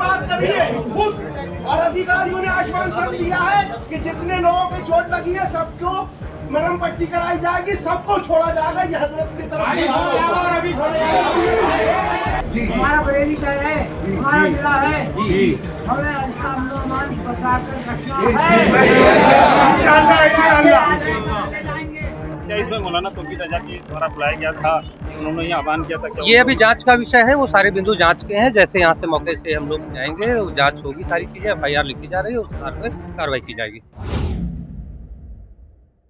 बात कर रही है खुद, और अधिकारियों ने आश्वासन दिया है कि जितने लोगों की चोट लगी है सबको मरहम पट्टी कराई जाएगी, सबको छोड़ा जाएगा। ये हजरत की तरफ से हमारा बरेली शहर है, हमारा जिला है, हमें इसका अमन बचा कर रखना है। क्या इसमें मौलाना तौक़ीर रज़ा के द्वारा बुलाया गया था, उन्होंने ये आह्वान किया था? ये अभी जांच का विषय है, वो सारे बिंदु जांच के हैं। जैसे यहाँ से मौके से हम लोग जाएंगे, जांच होगी, सारी चीजें FIR लिखी जा रही है, उस आधार पर कार्रवाई की जाएगी।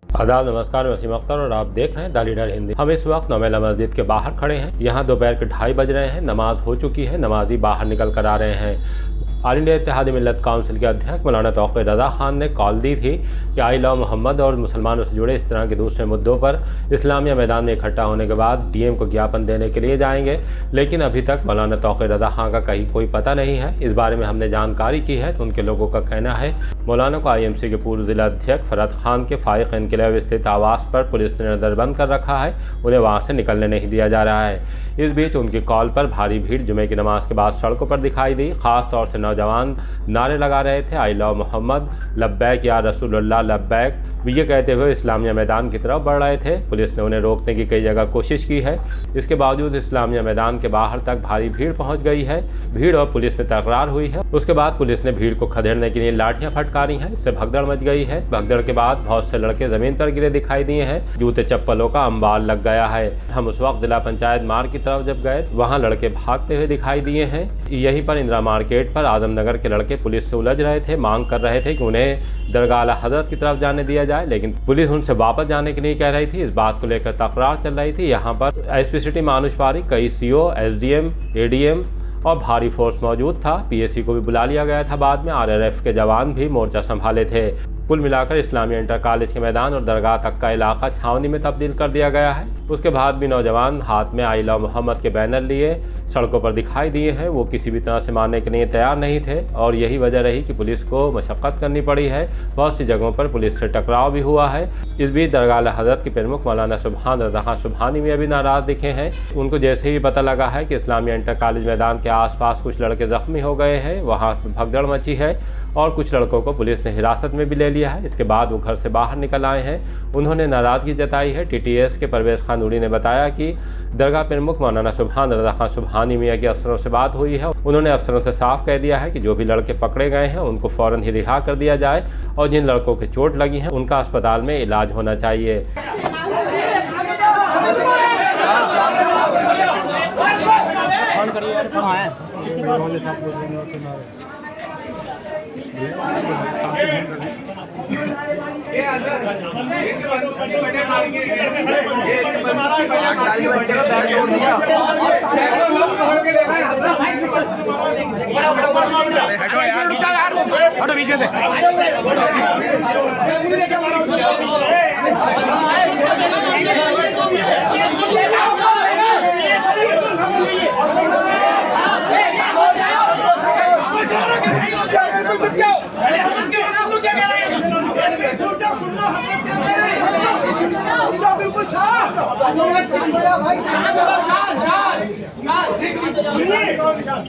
आदाब, नमस्कार, मैं वसीम अख्तर और आप देख रहे हैं द लीडर हिंदी। हम इस वक्त नौमेला मस्जिद के बाहर खड़े हैं। यहाँ दोपहर के 2:30 बज रहे हैं, नमाज हो चुकी है, नमाजी बाहर निकल कर आ रहे हैं। ऑल इंडिया इत्तेहादी मिल्लत काउंसिल के अध्यक्ष मौलाना तौक़ीर रज़ा खान ने कॉल दी थी कि आई लव मोहम्मद और मुसलमानों से जुड़े इस तरह के दूसरे मुद्दों पर इस्लामिया मैदान में इकट्ठा होने के बाद DM को ज्ञापन देने के लिए जाएंगे, लेकिन अभी तक मौलाना तौक़ीर रज़ा खान का कहीं कोई पता नहीं है। इस बारे में हमने जानकारी की है तो उनके लोगों का कहना है मौलाना को IMC के पूर्व जिला अध्यक्ष फरहत खान के फाइक इनकलाब स्थित आवास पर पुलिस ने नज़रबंद कर रखा है, उन्हें वहाँ से निकलने नहीं दिया जा रहा है। इस बीच उनकी कॉल पर भारी भीड़ जुमे की नमाज के बाद सड़कों पर दिखाई दी। खास तौर से नौजवान नारे लगा रहे थे, आई लव मोहम्मद, लब्बैक या रसूलुल्लाह लब्बैक, ये कहते हुए इस्लामिया मैदान की तरफ बढ़ रहे थे। पुलिस ने उन्हें रोकने की कई जगह कोशिश की है, इसके बावजूद इस्लामिया मैदान के बाहर तक भारी भीड़ पहुंच गई है। भीड़ और पुलिस में तकरार हुई है। उसके बाद पुलिस ने भीड़ को खदेड़ने के लिए लाठियां फटकारी हैं, इससे भगदड़ मच गई है। भगदड़ के बाद बहुत से लड़के जमीन पर गिरे दिखाई दिए हैं, जूते चप्पलों का अंबार लग गया है। हम उस वक्त जिला पंचायत मार्ग की तरफ जब गए, वहाँ लड़के भागते हुए दिखाई दिए हैं। यहीं पर इंदिरा मार्केट पर आजमनगर के लड़के पुलिस से उलझ रहे थे, मांग कर रहे थे कि उन्हें दरगाह आला हज़रत की तरफ जाने दिया जाए, लेकिन पुलिस उनसे वापस जाने के लिए कह रही थी। इस बात को लेकर तकरार चल रही थी। यहाँ पर SP सिटी मानुष पारिक, कई CO, SDM, ADM और भारी फोर्स मौजूद था। PSC को भी बुला लिया गया था। बाद में RRF के जवान भी मोर्चा संभाले थे। कुल मिलाकर इस्लामिया इंटर कॉलेज के मैदान और दरगाह तक का इलाका छावनी में तब्दील कर दिया गया है। उसके बाद भी नौजवान हाथ में आई लव मोहम्मद के बैनर लिए सड़कों पर दिखाई दिए हैं। वो किसी भी तरह से मानने के लिए तैयार नहीं थे और यही वजह रही कि पुलिस को मशक्क़त करनी पड़ी है। बहुत सी जगहों पर पुलिस से टकराव भी हुआ है। इस बीच दरगाह आला हज़रत के प्रमुख मौलाना सुभान रज़ा खान सुभानी में अभी नाराज़ दिखे हैं। उनको जैसे ही पता लगा है कि इस्लामिया इंटर कॉलेज मैदान के आसपास कुछ लड़के जख्मी हो गए हैं, वहाँ भगदड़ मची है और कुछ लड़कों को पुलिस ने हिरासत में भी ले लिया है। इसके बाद वो घर से बाहर निकल आए हैं। उन्होंने नाराज़गी जताई है। TTS के परवेज़ खान नूरी ने बताया कि दरगाह प्रमुख मौलाना सुभान रज़ा खान सुभानी मियाँ के अफसरों से बात हुई है। उन्होंने अफसरों से साफ कह दिया है कि जो भी लड़के पकड़े गए हैं उनको फ़ौरन ही रिहा कर दिया जाए और जिन लड़कों की चोट लगी है उनका अस्पताल में इलाज होना चाहिए। हटो बीच में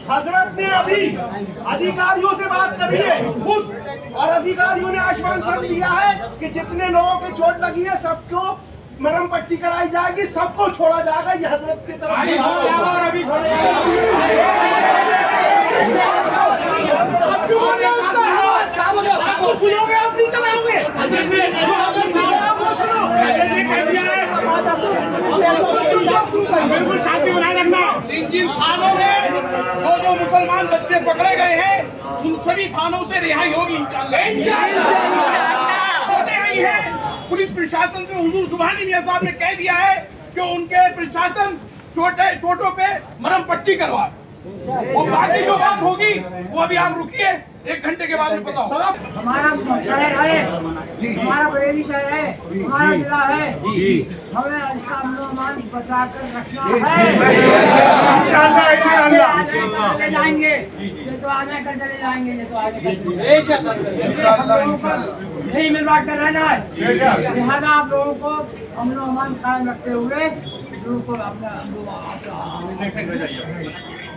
हजरत ने अभी अधिकारियों से बात करी है खुद, और अधिकारियों ने आश्वासन दिया है कि जितने लोगों की चोट लगी है सबको मरहम पट्टी कराई जाएगी, सबको छोड़ा जाएगा। ये हजरत की तरफ से सुनोगे, आप नहीं चलाओगे। बिल्कुल शांति बनाए रखना। जिन थानों में जो मुसलमान बच्चे पकड़े गए हैं उन सभी थानों से रिहाई होगी इंशाअल्लाह। पुलिस प्रशासन पे हुजूर सुभानी मियां साहब ने कह दिया है कि उनके प्रशासन चोटों पे मरहम पट्टी करवाए और बाकी जो बात होगी वो अभी आप रुकिए, 1 घंटे के बाद में पता होगा। हमारा शहर है, हमारा बरेली शहर है, हमारा जिला है, हमें इसका अमन बचा कर रखना है। इंशाअल्लाह चले जाएंगे, ये तो आगे कर चले जाएंगे, ये तो आगे यही मिल बांट कर रहना है। लिहाजा आप लोगों को अमन कायम रखते हुए को अपना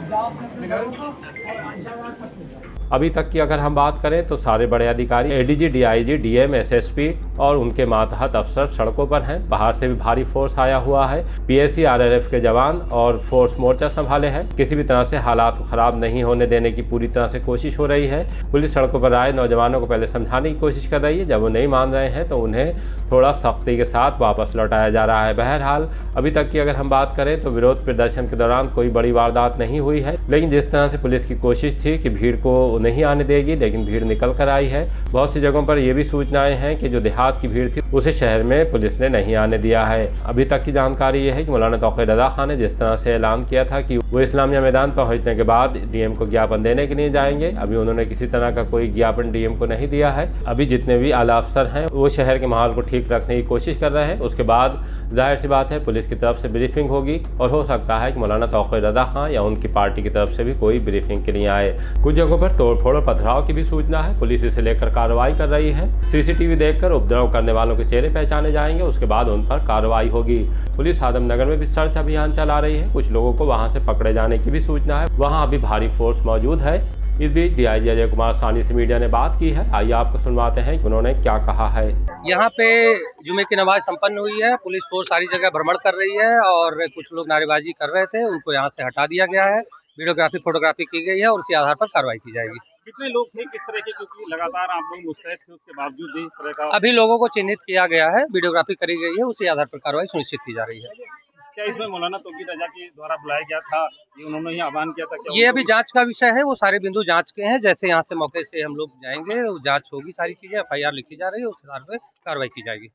जाओ अपने घरों को और इंशाल्लाह सब कुछ होगा। अभी तक की अगर हम बात करें तो सारे बड़े अधिकारी एडीजी, डीआईजी, डीएम, एसएसपी और उनके मातहत अफसर सड़कों पर हैं। बाहर से भी भारी फोर्स आया हुआ है। पीएसी, आरआरएफ के जवान और फोर्स मोर्चा संभाले हैं। किसी भी तरह से हालात खराब नहीं होने देने की पूरी तरह से कोशिश हो रही है। पुलिस सड़कों पर आए नौजवानों को पहले समझाने की कोशिश कर रही है। जब वो नहीं मान रहे हैं तो उन्हें थोड़ा सख्ती के साथ वापस लौटाया जा रहा है। बहरहाल अभी तक की अगर हम बात करें तो विरोध प्रदर्शन के दौरान कोई बड़ी वारदात नहीं हुई है, लेकिन जिस तरह से पुलिस की कोशिश थी कि भीड़ को नहीं आने देगी, लेकिन भीड़ निकल कर आई है। बहुत सी जगहों पर यह भी सूचनाएं हैं कि जो देहात की भीड़ थी उसे शहर में पुलिस ने नहीं आने दिया है। अभी तक की जानकारी यह है कि मौलाना तौक़ीर रज़ा खान ने जिस तरह से ऐलान किया था कि वो इस्लामिया मैदान पहुंचने के बाद डीएम को ज्ञापन देने के लिए जाएंगे, अभी उन्होंने किसी तरह का कोई ज्ञापन डीएम को नहीं दिया है। अभी जितने भी आला अफसर हैं वो शहर के माहौल को ठीक रखने की कोशिश कर रहे हैं। उसके बाद जाहिर सी बात है पुलिस की तरफ से ब्रीफिंग होगी और हो सकता है कि मौलाना तौक़ीर रज़ा खान या उनकी पार्टी की तरफ से भी कोई ब्रीफिंग के लिए आए। कुछ जगहों पर तोड़फोड़ और पथराव की भी सूचना है। पुलिस इसे लेकर कार्रवाई कर रही है। सीसीटीवी देखकर उपद्रव करने वालों के चेहरे पहचाने जाएंगे, उसके बाद उन पर कार्रवाई होगी। पुलिस आदमनगर में भी सर्च अभियान चला रही है। कुछ लोगों को वहां से पकड़े जाने की भी सूचना है। वहां अभी भारी फोर्स मौजूद है। इस बीच डीआईजी अजय कुमार साहनी से मीडिया ने बात की है। आइए आपको सुनवाते हैं कि उन्होंने क्या कहा है। यहाँ पे जुमे की नमाज संपन्न हुई है। पुलिस फोर्स सारी जगह भ्रमण कर रही है और कुछ लोग नारेबाजी कर रहे थे, उनको यहाँ से हटा दिया गया है। वीडियोग्राफी, फोटोग्राफी की गई है और उसी आधार पर कार्रवाई की जाएगी। कितने लोग थे, किस तरह के, क्योंकि लगातार आप लोग मुस्तैद थे, उसके बावजूद भी इस तरह का अभी लोगों को चिन्हित किया गया है, वीडियोग्राफी करी गई है, उसी आधार पर कार्रवाई सुनिश्चित की जा रही है। क्या इसमें मौलाना तौक़ीर रज़ा के द्वारा बुलाया गया था, ये उन्होंने ही आह्वान किया था? क्या ये अभी जांच का विषय है, वो सारे बिंदु जांच के हैं। जैसे यहाँ से मौके से हम लोग जाएंगे, जांच होगी, सारी चीजें, एफआईआर लिखी जा रही है, उस आधार पर कार्रवाई की जाएगी।